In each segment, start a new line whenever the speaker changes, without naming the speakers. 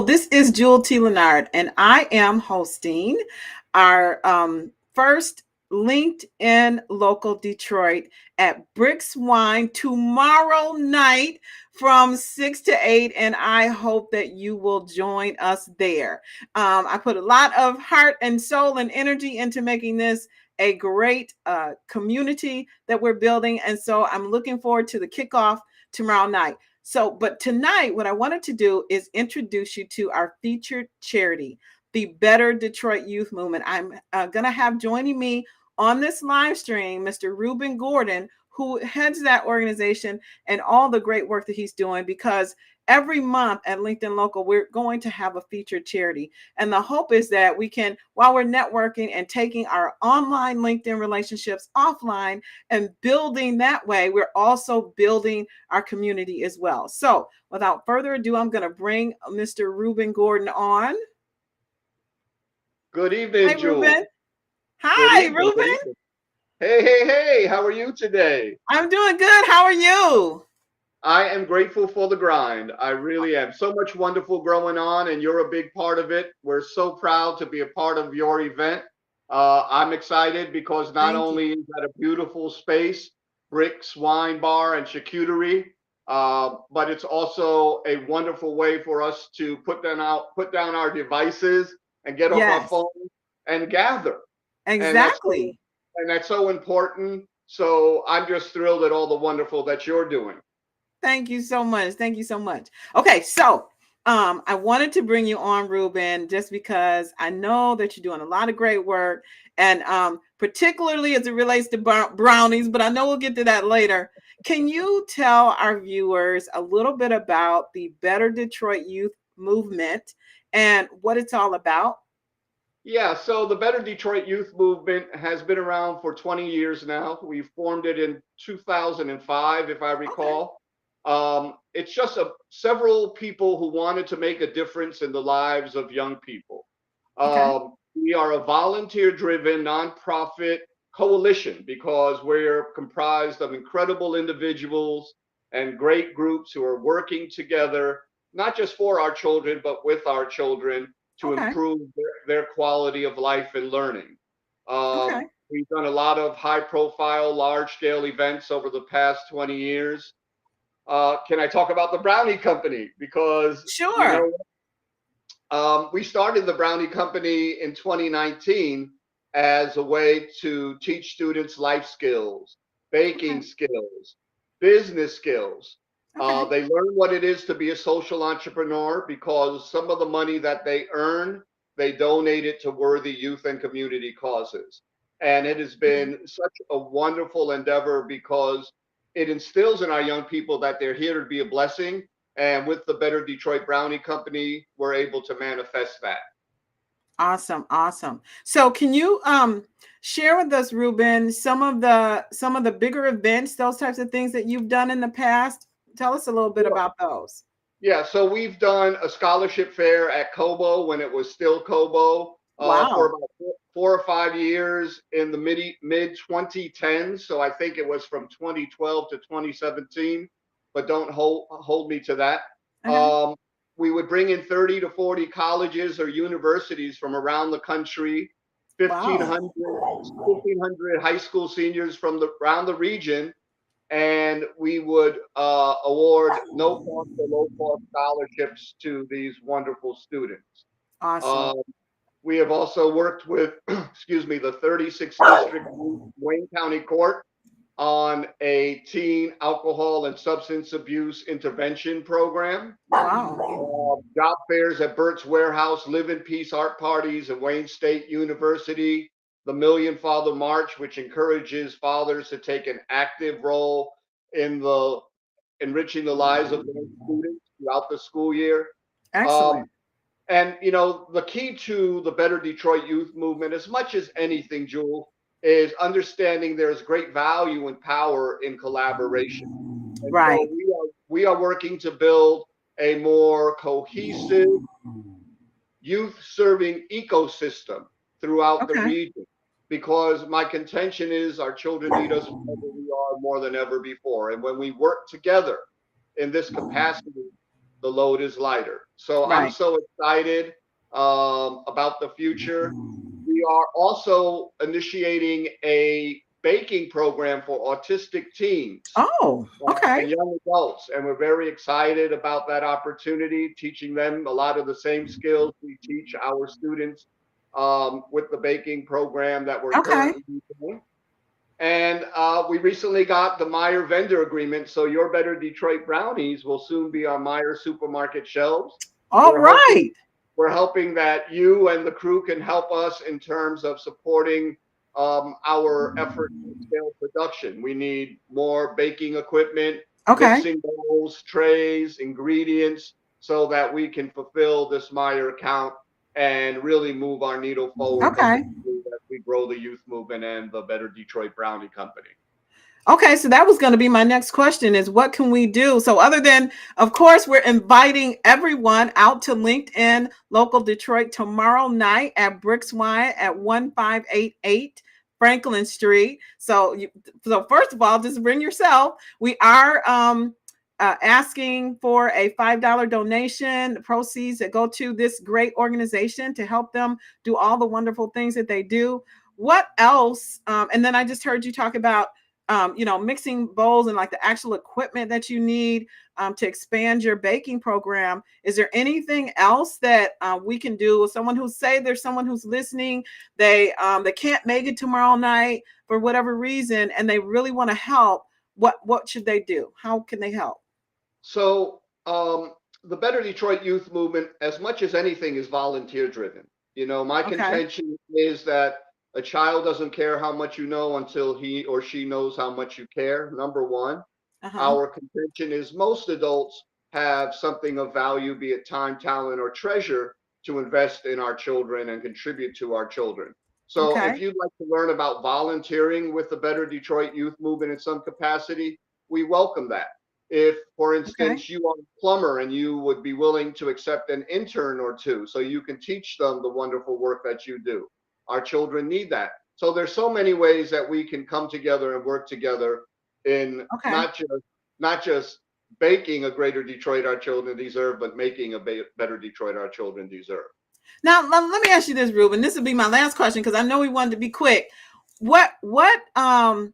this is Jewel T. Leonard, and I am hosting our first LinkedIn Local Detroit at Bricks Wine tomorrow night from 6 to 8, and I hope that you will join us there. I put a lot of heart and soul and energy into making this a great community that we're building, and so I'm looking forward to the kickoff tomorrow night. So, but tonight, what I wanted to do is introduce you to our featured charity, the Better Detroit Youth Movement. I'm going to have joining me on this live stream, Mr. Ruben Gordon, who heads that organization and all the great work that he's doing, because every month at LinkedIn Local, we're going to have a featured charity. And the hope is that we can, while we're networking and taking our online LinkedIn relationships offline and building that way, we're also building our community as well. So without further ado, I'm going to bring Mr. Ruben Gordon on.
Good evening,
Hi,
Jewel.
Ruben. Hi, Ruben.
Hey, how are you today?
I'm doing good. How are you?
I am grateful for the grind. I really am. So much wonderful going on, and you're a big part of it. We're so proud to be a part of your event. I'm excited because not only is that a beautiful space, Bricks Wine Bar and Charcuterie, but it's also a wonderful way for us to put down our devices and get off our phones and gather.
Exactly.
And that's so important. So I'm just thrilled at all the wonderful that you're doing.
Thank you so much. Thank you so much. Okay, so I wanted to bring you on, Ruben, just because I know that you're doing a lot of great work, and particularly as it relates to brownies, but I know we'll get to that later. Can you tell our viewers a little bit about the Better Detroit Youth Movement and what it's all about?
Yeah, so the Better Detroit Youth Movement has been around for 20 years now. We formed it in 2005, if I recall. It's just several people who wanted to make a difference in the lives of young people. We are a volunteer-driven nonprofit coalition because we're comprised of incredible individuals and great groups who are working together, not just for our children, but with our children to improve their quality of life and learning. We've done a lot of high-profile, large-scale events over the past 20 years. Can I talk about the Brownie Company? Because
sure.
We started the Brownie Company in 2019 as a way to teach students life skills, baking skills, business skills. They learn what it is to be a social entrepreneur because some of the money that they earn, they donate it to worthy youth and community causes. And it has been such a wonderful endeavor because it instills in our young people that they're here to be a blessing. And with the Better Detroit Brownie Company, we're able to manifest that.
Awesome. So can you share with us, Ruben, some of the bigger events, those types of things that you've done in the past? Tell us a little bit about those.
Yeah, so we've done a scholarship fair at Cobo when it was still Cobo for about 4 or 5 years in the mid 2010s. So I think it was from 2012 to 2017, but don't hold me to that. We would bring in 30 to 40 colleges or universities from around the country, 1,500 high school seniors from around the region, and we would award no cost or low cost scholarships to these wonderful students.
Awesome.
We have also worked with, excuse me, the 36th District Wayne County Court on a teen alcohol and substance abuse intervention program. Job fairs at Burt's Warehouse, Live in Peace art parties at Wayne State University, the Million Father March, which encourages fathers to take an active role in the enriching the lives of their students throughout the school year.
Excellent.
And you know, the key to the Better Detroit Youth Movement, as much as anything, Jewel, is understanding there's great value and power in collaboration. And so we are working to build a more cohesive youth-serving ecosystem throughout the region, because my contention is our children need us wherever we are more than ever before. And when we work together in this capacity, the load is lighter. So I'm
Right.
so excited about the future. We are also initiating a baking program for autistic teens
Oh, okay.
and young adults, and we're very excited about that opportunity, teaching them a lot of the same skills we teach our students with the baking program that we're
Okay.
currently doing. And we recently got the Meyer vendor agreement, so Your Better Detroit brownies will soon be on Meyer supermarket shelves.
All
We're hoping
right.
we're hoping that you and the crew can help us in terms of supporting our effort to scale production. We need more baking equipment,
Okay.
mixing bowls, trays, ingredients, so that we can fulfill this Meyer account and really move our needle forward
Okay.
as we grow the youth movement and the Better Detroit Brownie Company.
Okay, so that was going to be my next question is what can we do? So other than, of course, we're inviting everyone out to LinkedIn Local Detroit tomorrow night at Bricks Wine at 1588 Franklin Street. So first of all, just bring yourself. We are asking for a $5 donation, the proceeds that go to this great organization to help them do all the wonderful things that they do. What else? And then I just heard you talk about mixing bowls and like the actual equipment that you need to expand your baking program. Is there anything else that we can do? Someone who say there's someone who's listening, they can't make it tomorrow night for whatever reason, and they really want to help. What should they do? How can they help?
So the Better Detroit Youth Movement, as much as anything, is volunteer driven. You know, my
Okay.
contention is that a child doesn't care how much you know until he or she knows how much you care. Number one.
Uh-huh.
Our contention is most adults have something of value, be it time, talent, or treasure, to invest in our children and contribute to our children. So if
Okay.
you'd like to learn about volunteering with the Better Detroit Youth Movement in some capacity, we welcome that. If, for
Okay.
instance, you are a plumber and you would be willing to accept an intern or two so you can teach them the wonderful work that you do, our children need that. So there's so many ways that we can come together and work together in
Okay.
not just baking a greater Detroit our children deserve, but making a better Detroit our children deserve.
Now let me ask you this, Ruben. This will be my last question because I know we wanted to be quick. What motivates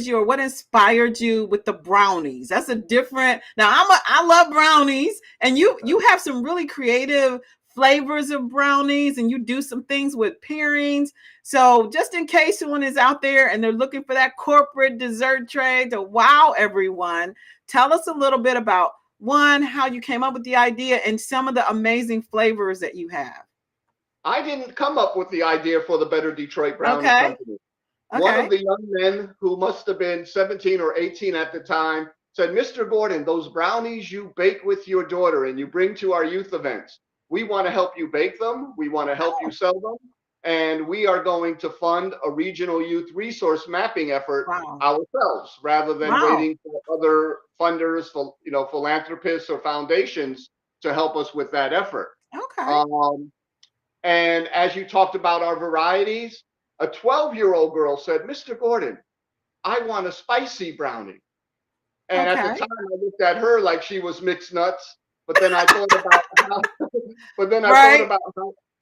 you or what inspired you with the brownies? That's a different. Now I love brownies, and you have some really creative flavors of brownies, and you do some things with pairings. So just in case someone is out there and they're looking for that corporate dessert tray to wow everyone, tell us a little bit about one, how you came up with the idea and some of the amazing flavors that you have.
I didn't come up with the idea for the Better Detroit Brownie
Okay.
Company. One of
Okay.
the young men, who must have been 17 or 18 at the time, said, "Mr. Gordon, those brownies you bake with your daughter and you bring to our youth events, we want to help you bake them. We want to help you
Oh,
sell them. And we are going to fund a regional youth resource mapping effort
wow.
ourselves rather than
Wow.
waiting for other funders, for, philanthropists or foundations to help us with that effort."
Okay.
Um, and as you talked about our varieties, a 12-year-old girl said, "Mr. Gordon, I want a spicy brownie." And at the
Okay.
time, I looked at her like she was mixed nuts. But then I thought about how, but then I thought
Right.
about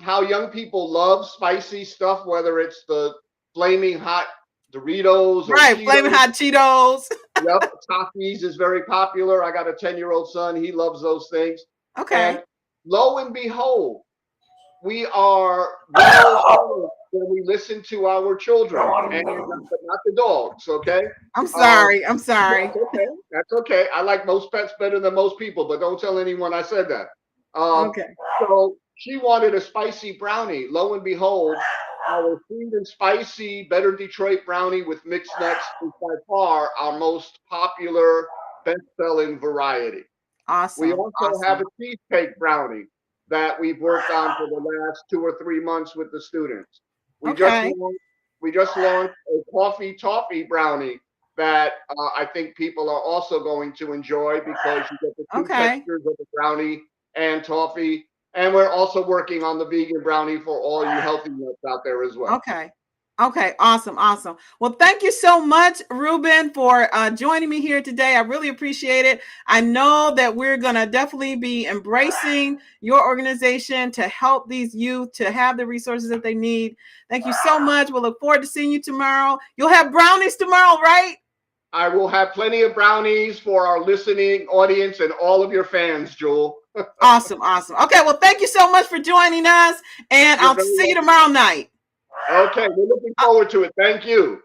how young people love spicy stuff, whether it's the flaming hot Doritos or
Right. Flaming
Cheetos.
hot Cheetos.
Yep, Takis is very popular. I got a 10-year-old son; he loves those things.
Okay.
And lo and behold, we are well served when we listen to our children, and but not the dogs. Okay,
I'm
um,
sorry. I'm sorry.
that's okay. That's okay. I like most pets better than most people, but don't tell anyone I said that. Um,
Okay.
so she wanted a spicy brownie. Lo and behold, our sweet and spicy Better Detroit brownie with mixed nuts is by far our most popular, best-selling variety. We
Awesome.
also have a
Awesome.
cheesecake brownie that we've worked on for the last 2 or 3 months with the students. We just
Okay.
launched, we just launched a coffee toffee brownie that I think people are also going to enjoy because you get the two
Okay.
textures of the brownie and toffee. And we're also working on the vegan brownie for all you healthy nuts out there as well.
Okay. Okay, awesome, awesome. Well, thank you so much, Ruben, for joining me here today. I really appreciate it. I know that we're going to definitely be embracing your organization to help these youth to have the resources that they need. Thank you so much. We'll look forward to seeing you tomorrow. You'll have brownies tomorrow, right?
I will have plenty of brownies for our listening audience and all of your fans, Jewel.
Awesome, awesome. Okay, well, thank you so much for joining us, and
You're
I'll
very
see you
welcome.
tomorrow night.
Okay, we're looking forward to it. Thank you.